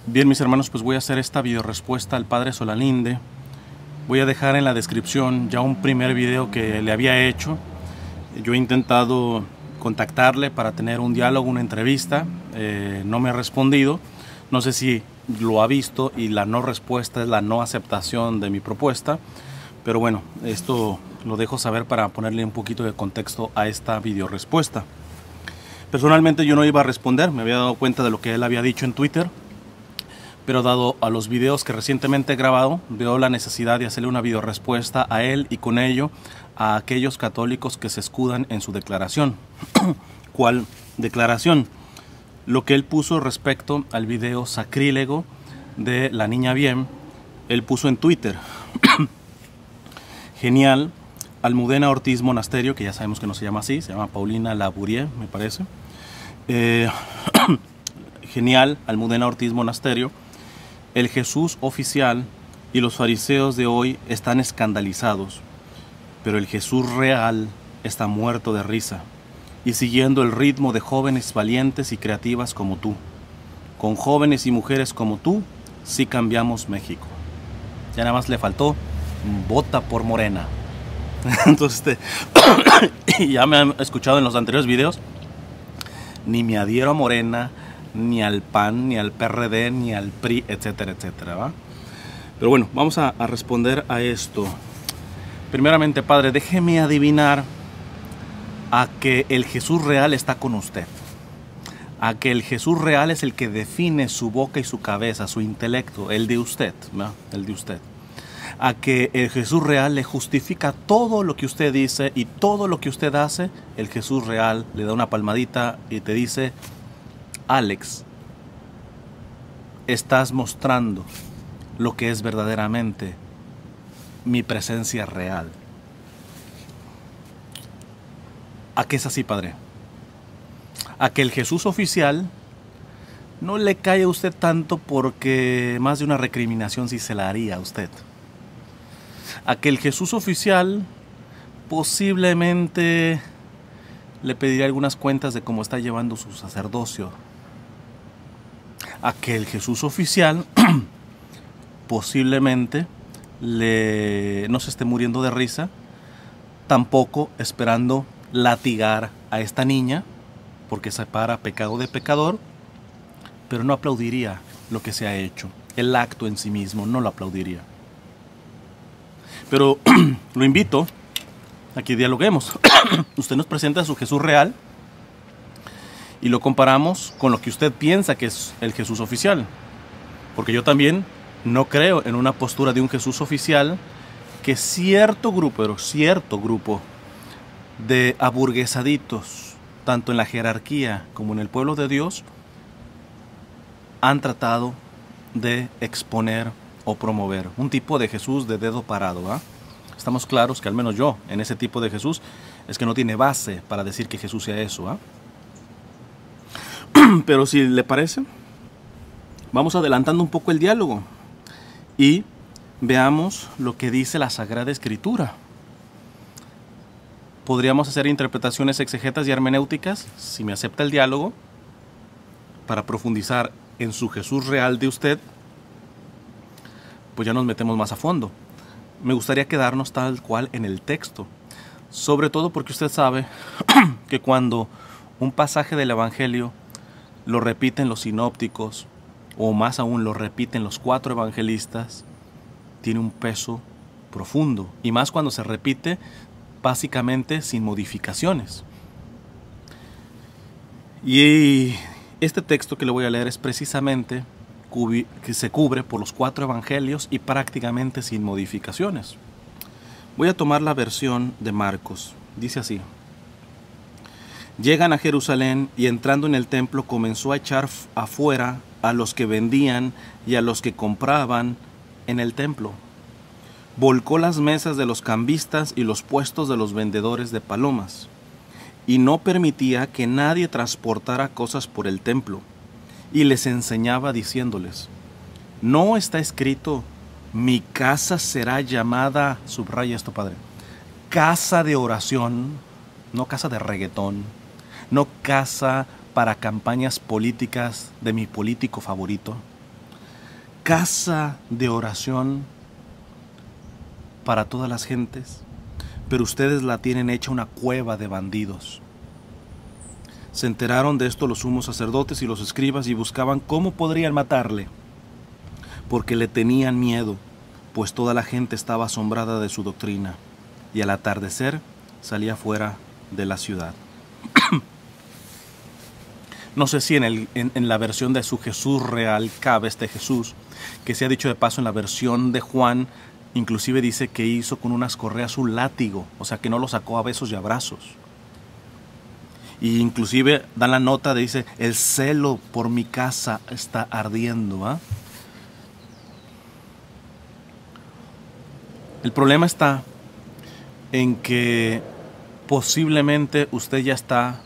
Bien, mis hermanos, pues voy a hacer esta video respuesta al padre Solalinde. Voy a dejar en la descripción ya un primer video que le había hecho. Yo he intentado contactarle para tener un diálogo, una entrevista. No me ha respondido. No sé si lo ha visto y la no respuesta es la no aceptación de mi propuesta. Pero bueno, esto lo dejo saber para ponerle un poquito de contexto a esta video respuesta. Personalmente yo no iba a responder, me había dado cuenta de lo que él había dicho en Twitter. Pero dado a los videos que recientemente he grabado, veo la necesidad de hacerle una video respuesta a él y con ello a aquellos católicos que se escudan en su declaración. ¿Cuál declaración? Lo que él puso respecto al video sacrílego de la niña bien, él puso en Twitter. Genial, Almudena Ortiz Monasterio, que ya sabemos que no se llama así, se llama Paulina Labourie, me parece. Genial, Almudena Ortiz Monasterio. El Jesús oficial y los fariseos de hoy están escandalizados, pero el Jesús real está muerto de risa y siguiendo el ritmo de jóvenes valientes y creativas como tú. Con jóvenes y mujeres como tú, sí cambiamos México. Ya nada más le faltó vota por Morena. Entonces, ya me han escuchado en los anteriores videos, ni me adhiero a Morena, ni al PAN, ni al PRD, ni al PRI, etcétera, etcétera, ¿va? Pero bueno, vamos a responder a esto. Primeramente, padre, déjeme adivinar a que el Jesús real está con usted. A que el Jesús real es el que define su boca y su cabeza, su intelecto, el de usted, ¿no? El de usted. A que el Jesús real le justifica todo lo que usted dice y todo lo que usted hace. El Jesús real le da una palmadita y te dice: Alex, estás mostrando lo que es verdaderamente mi presencia real. ¿A qué es así, padre? A que el Jesús oficial no le cae a usted tanto porque más de una recriminación sí se la haría a usted. A que el Jesús oficial posiblemente le pediría algunas cuentas de cómo está llevando su sacerdocio. A que el Jesús oficial posiblemente no se esté muriendo de risa, tampoco esperando latigar a esta niña porque separa pecado de pecador, pero no aplaudiría lo que se ha hecho, el acto en sí mismo no lo aplaudiría. Pero lo invito a que dialoguemos. Usted nos presenta a su Jesús real y lo comparamos con lo que usted piensa que es el Jesús oficial. Porque yo también no creo en una postura de un Jesús oficial que cierto grupo de aburguesaditos, tanto en la jerarquía como en el pueblo de Dios, han tratado de exponer o promover. Un tipo de Jesús de dedo parado, ¿eh? Estamos claros que al menos yo, en ese tipo de Jesús, es que no tiene base para decir que Jesús sea eso, ¿eh? Pero si le parece, vamos adelantando un poco el diálogo y veamos lo que dice la Sagrada Escritura. Podríamos hacer interpretaciones exegetas y hermenéuticas, si me acepta el diálogo, para profundizar en su Jesús real de usted, pues ya nos metemos más a fondo. Me gustaría quedarnos tal cual en el texto, sobre todo porque usted sabe que cuando un pasaje del Evangelio lo repiten los sinópticos, o más aún lo repiten los 4 evangelistas, tiene un peso profundo, y más cuando se repite básicamente sin modificaciones. Y este texto que le voy a leer es precisamente que se cubre por los 4 evangelios y prácticamente sin modificaciones. Voy a tomar la versión de Marcos. Dice así: Llegan a Jerusalén y entrando en el templo comenzó a echar afuera a los que vendían y a los que compraban en el templo. Volcó las mesas de los cambistas y los puestos de los vendedores de palomas, y no permitía que nadie transportara cosas por el templo, y les enseñaba diciéndoles: ¿no está escrito, mi casa será llamada, subraya esto, padre, casa de oración, no casa de reggaetón, no casa para campañas políticas de mi político favorito, casa de oración para todas las gentes, pero ustedes la tienen hecha una cueva de bandidos. Se enteraron de esto los sumos sacerdotes y los escribas y buscaban cómo podrían matarle, porque le tenían miedo, pues toda la gente estaba asombrada de su doctrina, y al atardecer salía fuera de la ciudad. No sé si en la versión de su Jesús real cabe este Jesús, que se ha dicho de paso en la versión de Juan, inclusive dice que hizo con unas correas un látigo, o sea que no lo sacó a besos y abrazos. Y inclusive dan la nota, dice, el celo por mi casa está ardiendo. ¿Ah? El problema está en que posiblemente usted ya está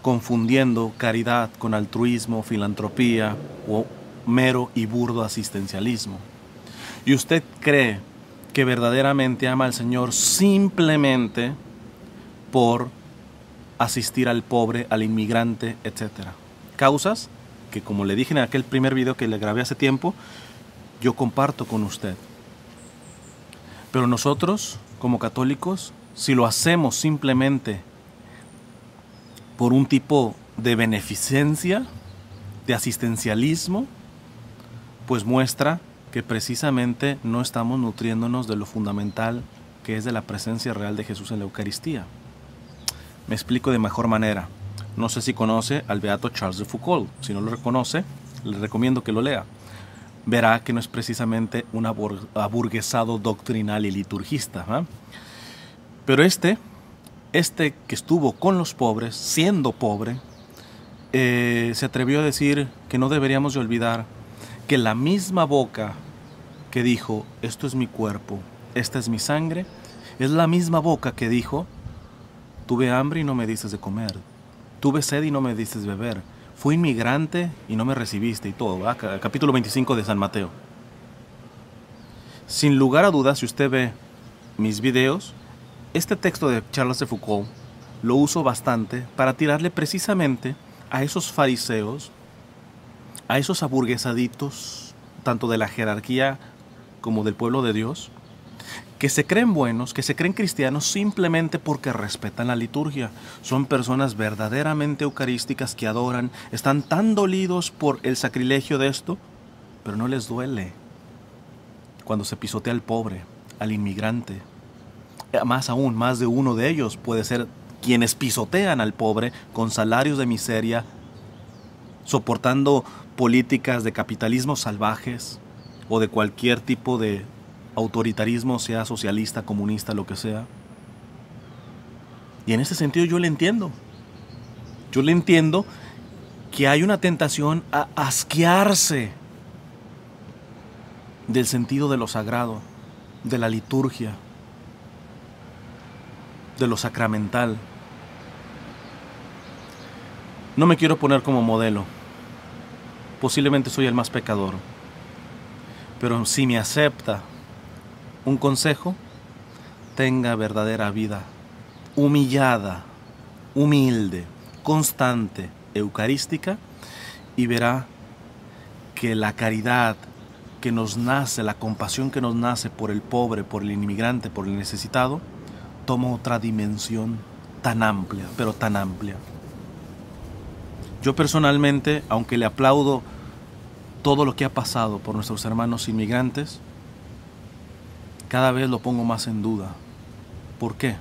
confundiendo caridad con altruismo, filantropía o mero y burdo asistencialismo. Y usted cree que verdaderamente ama al Señor simplemente por asistir al pobre, al inmigrante, etc. Causas que, como le dije en aquel primer video que le grabé hace tiempo, yo comparto con usted. Pero nosotros, como católicos, si lo hacemos simplemente por un tipo de beneficencia, de asistencialismo, pues muestra que precisamente no estamos nutriéndonos de lo fundamental que es de la presencia real de Jesús en la Eucaristía. Me explico de mejor manera. No sé si conoce al beato Charles de Foucault. Si no lo reconoce, le recomiendo que lo lea. Verá que no es precisamente un aburguesado doctrinal y liturgista. ¿Eh? Pero este que estuvo con los pobres, siendo pobre, se atrevió a decir que no deberíamos de olvidar que la misma boca que dijo, esto es mi cuerpo, esta es mi sangre, es la misma boca que dijo, tuve hambre y no me diste de comer, tuve sed y no me diste de beber, fui inmigrante y no me recibiste y todo. ¿Verdad? Capítulo 25 de San Mateo. Sin lugar a dudas, si usted ve mis videos, este texto de Charles de Foucault lo uso bastante para tirarle precisamente a esos fariseos, a esos aburguesaditos, tanto de la jerarquía como del pueblo de Dios, que se creen buenos, que se creen cristianos simplemente porque respetan la liturgia. Son personas verdaderamente eucarísticas que adoran, están tan dolidos por el sacrilegio de esto, pero no les duele cuando se pisotea al pobre, al inmigrante. Más aún, más de uno de ellos puede ser quienes pisotean al pobre con salarios de miseria, soportando políticas de capitalismo salvajes o de cualquier tipo de autoritarismo, sea socialista, comunista, lo que sea. Y en ese sentido yo le entiendo. Yo le entiendo que hay una tentación a asquearse del sentido de lo sagrado, de la liturgia, de lo sacramental. No me quiero poner como modelo. Posiblemente soy el más pecador. Pero si me acepta un consejo, tenga verdadera vida, humillada, humilde, constante, eucarística, y verá que la caridad que nos nace, la compasión que nos nace por el pobre, por el inmigrante, por el necesitado, toma otra dimensión tan amplia, pero tan amplia. Yo personalmente, aunque le aplaudo todo lo que ha pasado por nuestros hermanos inmigrantes, cada vez lo pongo más en duda. ¿Por qué?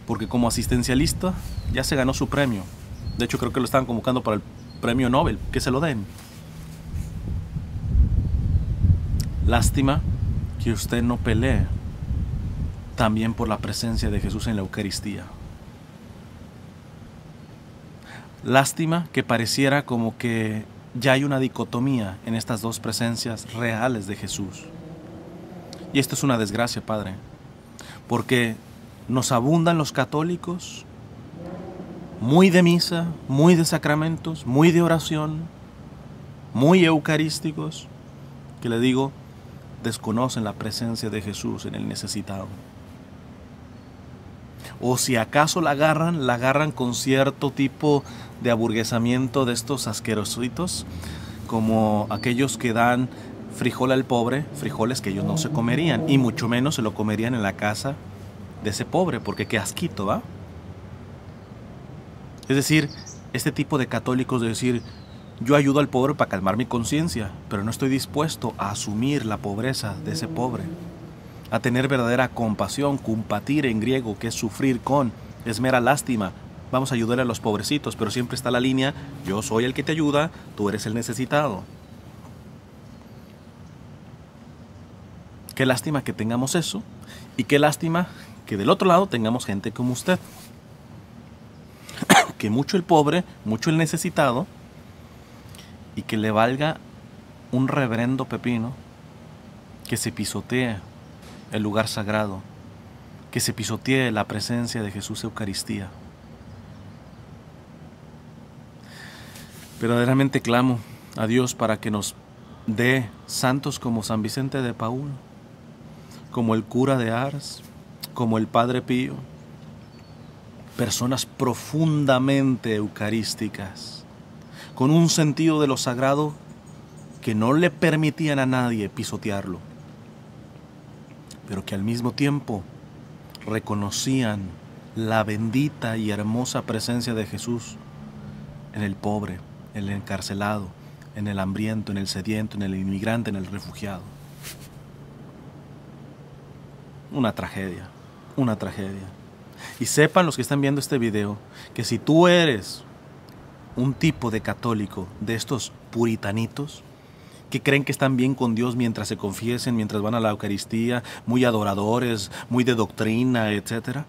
Porque como asistencialista ya se ganó su premio. De hecho, creo que lo estaban convocando para el premio Nobel, que se lo den. Lástima que usted no pelee también por la presencia de Jesús en la Eucaristía. Lástima que pareciera como que ya hay una dicotomía en estas dos presencias reales de Jesús. Y esto es una desgracia, Padre, porque nos abundan los católicos, muy de misa, muy de sacramentos, muy de oración, muy eucarísticos, que le digo, desconocen la presencia de Jesús en el necesitado. O si acaso la agarran con cierto tipo de aburguesamiento de estos asquerositos, como aquellos que dan frijol al pobre, frijoles que ellos no se comerían, y mucho menos se lo comerían en la casa de ese pobre, porque qué asquito, ¿va? Es decir, este tipo de católicos de decir, yo ayudo al pobre para calmar mi conciencia, pero no estoy dispuesto a asumir la pobreza de ese pobre, a tener verdadera compasión, compatir en griego, que es sufrir con, es mera lástima. Vamos a ayudarle a los pobrecitos, pero siempre está la línea, yo soy el que te ayuda, tú eres el necesitado. Qué lástima que tengamos eso, y qué lástima que del otro lado tengamos gente como usted. Que mucho el pobre, mucho el necesitado, y que le valga un reverendo pepino que se pisotee el lugar sagrado, que se pisotee la presencia de Jesús Eucaristía. Verdaderamente clamo a Dios para que nos dé santos como San Vicente de Paúl, como el cura de Ars, como el Padre Pío, personas profundamente eucarísticas, con un sentido de lo sagrado que no le permitían a nadie pisotearlo, pero que al mismo tiempo reconocían la bendita y hermosa presencia de Jesús en el pobre, en el encarcelado, en el hambriento, en el sediento, en el inmigrante, en el refugiado. Una tragedia, una tragedia. Y sepan los que están viendo este video que si tú eres un tipo de católico de estos puritanitos que creen que están bien con Dios mientras se confiesen, mientras van a la Eucaristía, muy adoradores, muy de doctrina, etc.,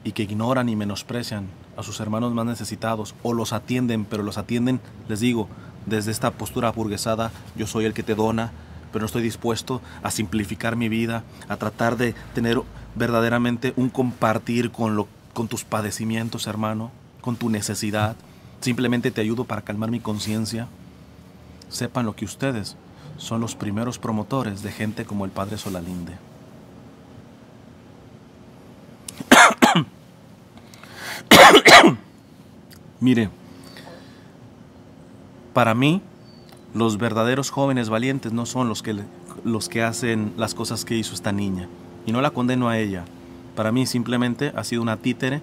y que ignoran y menosprecian a sus hermanos más necesitados, o los atienden, pero los atienden, les digo, desde esta postura aburguesada, yo soy el que te dona, pero no estoy dispuesto a simplificar mi vida, a tratar de tener verdaderamente un compartir con tus padecimientos, hermano, con tu necesidad. Simplemente te ayudo para calmar mi conciencia. Sepan lo que ustedes son los primeros promotores de gente como el Padre Solalinde. Mire, para mí, los verdaderos jóvenes valientes no son los que hacen las cosas que hizo esta niña. Y no la condeno a ella. Para mí simplemente ha sido una títere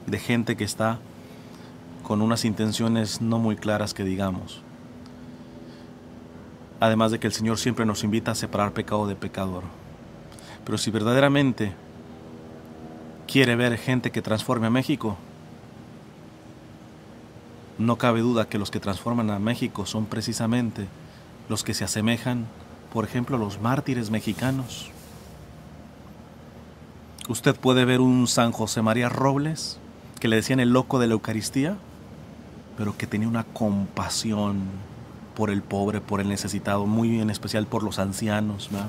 de gente que está con unas intenciones no muy claras que digamos. Además de que el Señor siempre nos invita a separar pecado de pecador. Pero si verdaderamente quiere ver gente que transforme a México, no cabe duda que los que transforman a México son precisamente los que se asemejan, por ejemplo, a los mártires mexicanos. Usted puede ver un San José María Robles, que le decían el loco de la Eucaristía, pero que tenía una compasión por el pobre, por el necesitado, muy en especial por los ancianos, ¿verdad?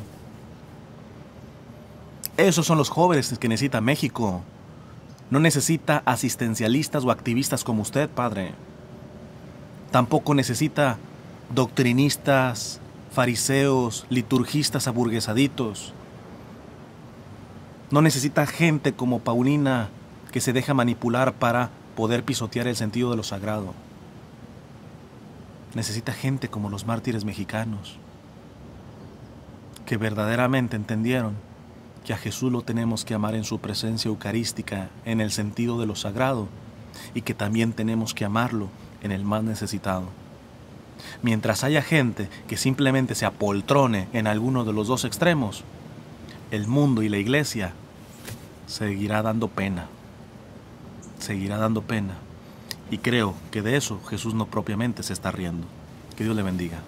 Esos son los jóvenes que necesita México. No necesita asistencialistas o activistas como usted, padre. Tampoco necesita doctrinistas, fariseos, liturgistas aburguesaditos. No necesita gente como Paulina que se deja manipular para poder pisotear el sentido de lo sagrado. Necesita gente como los mártires mexicanos, que verdaderamente entendieron que a Jesús lo tenemos que amar en su presencia eucarística, en el sentido de lo sagrado, y que también tenemos que amarlo en el más necesitado. Mientras haya gente que simplemente se apoltrone en alguno de los dos extremos, el mundo y la iglesia seguirá dando pena. Seguirá dando pena. Y creo que de eso Jesús no propiamente se está riendo. Que Dios le bendiga.